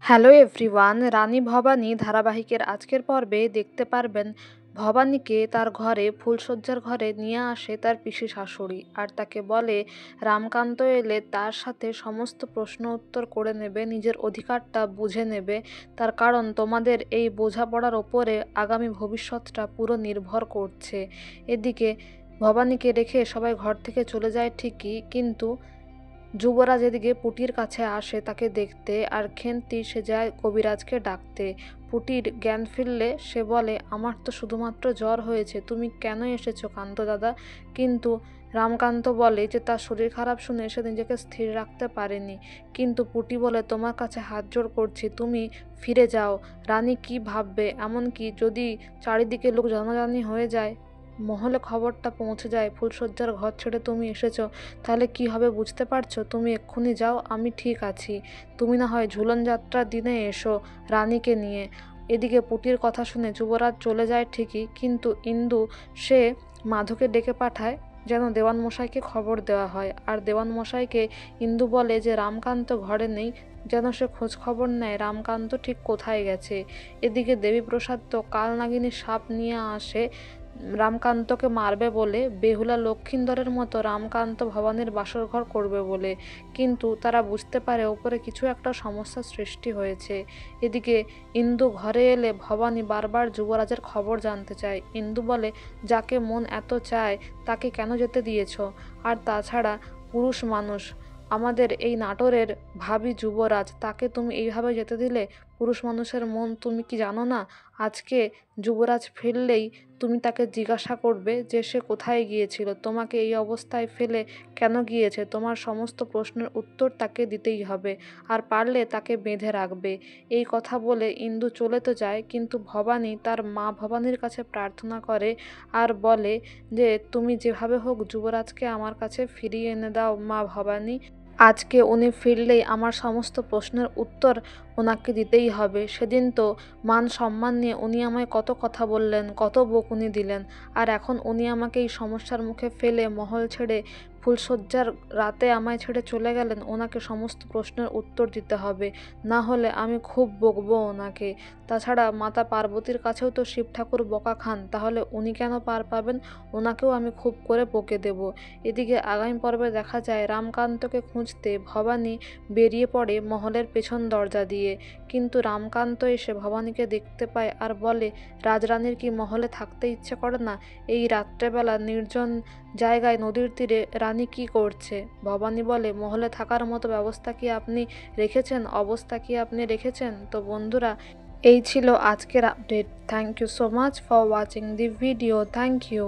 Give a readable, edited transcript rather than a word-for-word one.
Hello everyone, রানী ভবানী ধারাবাহিকের আজকের পর্বে দেখতে পারবেন ভবানীকে তার ঘরে ফুলশয্যার ঘরে নিয়ে আসে তার পিসি শাশুড়ি, আর তাকে বলে রামকান্ত এলে তার সাথে সমস্ত প্রশ্ন উত্তর করে নেবে, নিজের অধিকারটা বুঝে নেবে। তার কারণ তোমাদের এই বোঝাপড়ার ওপরে আগামী ভবিষ্যৎটা পুরো নির্ভর করছে। এদিকে ভবানীকে রেখে সবাই ঘর থেকে চলে যায় ঠিকই, কিন্তু যুবরাজ এদিকে পুটির কাছে আসে তাকে দেখতে, আর খেন্তি সে যায় কবিরাজকে ডাকতে। পুটির জ্ঞান ফিরলে সে বলে, আমার তো শুধুমাত্র জ্বর হয়েছে, তুমি কেন এসেছো কান্ত দাদা? কিন্তু রামকান্ত বলে যে তার শরীর খারাপ শুনে সে নিজেকে স্থির রাখতে পারেনি। কিন্তু পুটি বলে, তোমার কাছে হাত জোড় করছি, তুমি ফিরে যাও। রানী কি ভাববে? এমনকি যদি চারিদিকে লোক জানাজানি হয়ে যায়, মহলে খবরটা পৌঁছে যায় ফুলশয্যার ঘর ছেড়ে তুমি এসেছো, তাহলে কি হবে বুঝতে পারছো? তুমি এক্ষুনি যাও, আমি ঠিক আছি। তুমি না হয় ঝুলন যাত্রার দিনে এসো রানীকে নিয়ে। এদিকে পুটির কথা শুনে যুবরাজ চলে যায় ঠিকই, কিন্তু ইন্দু সে মাধুকে ডেকে পাঠায় যেন দেওয়ানমশাইকে খবর দেওয়া হয়। আর দেওয়ানমশাইকে ইন্দু বলে যে রামকান্ত ঘরে নেই, যেন সে খোঁজ খবর নেয় রামকান্ত ঠিক কোথায় গেছে। এদিকে দেবীপ্রসাদ তো কালনাগিনীর সাপ নিয়ে আসে রামকান্তকে মারবে বলে, বেহুলা লক্ষিন্দরের মতো রামকান্ত ভবানীর বাসরঘর করবে বলে। কিন্তু তারা বুঝতে পারে ওপরে কিছু একটা সমস্যার সৃষ্টি হয়েছে। এদিকে ইন্দু ঘরে এলে ভবানী বারবার যুবরাজের খবর জানতে চায়। ইন্দু বলে, যাকে মন এত চায় তাকে কেন যেতে দিয়েছ? আর তাছাড়া পুরুষ মানুষ, আমাদের এই নাটোরের ভাবি যুবরাজ, তাকে তুমি এইভাবে যেতে দিলে? পুরুষ মানুষের মন তুমি কি জানো না? আজকে যুবরাজ ফিরলেই তুমি তাকে জিজ্ঞাসা করবে যে সে কোথায় গিয়েছিল, তোমাকে এই অবস্থায় ফেলে কেন গিয়েছে। তোমার সমস্ত প্রশ্নের উত্তর তাকে দিতেই হবে, আর পারলে তাকে বেঁধে রাখবে। এই কথা বলে ইন্দু চলে তো যায়, কিন্তু ভবানী তার মা ভবানীর কাছে প্রার্থনা করে আর বলে যে তুমি যেভাবে হোক যুবরাজকে আমার কাছে ফিরিয়ে এনে দাও মা ভবানী। আজকে উনি ফিরলেই আমার সমস্ত প্রশ্নের উত্তর ওনাকে দিতেই হবে। সেদিন তো মান সম্মান নিয়ে উনি আমায় কত কথা বললেন, কত বকুনি দিলেন, আর এখন উনি আমাকে এই সমস্যার মুখে ফেলে মহল ছেড়ে ফুলশয্যার রাতে আমায় ছেড়ে চলে গেলেন। ওনাকে সমস্ত প্রশ্নের উত্তর দিতে হবে, না হলে আমি খুব বকবো ওনাকে। তাছাড়া মাতা পার্বতীর কাছেও তো শিব ঠাকুর বকা খান, তাহলে উনি কেন পার পাবেন? ওনাকেও আমি খুব করে বকে দেব। এদিকে আগামী পর্বে দেখা যায় রামকান্তকে খুঁজতে ভবানী বেরিয়ে পড়ে মহলের পেছন দরজা দিয়ে, কিন্তু রামকান্ত এসে ভবানীকে দেখতে পায় আর বলে, রাজরানীর কি মহলে থাকতে ইচ্ছে করে না? এই রাত্রেবেলা নির্জন জায়গায় নদীর তীরে রানী কি করছে? ভবানী বলে, মহলে থাকার মতো ব্যবস্থা কি আপনি রেখেছেন, অবস্থা কি আপনি রেখেছেন? তো বন্ধুরা, এই ছিল আজকের update. Thank you so much for watching the video. Thank you.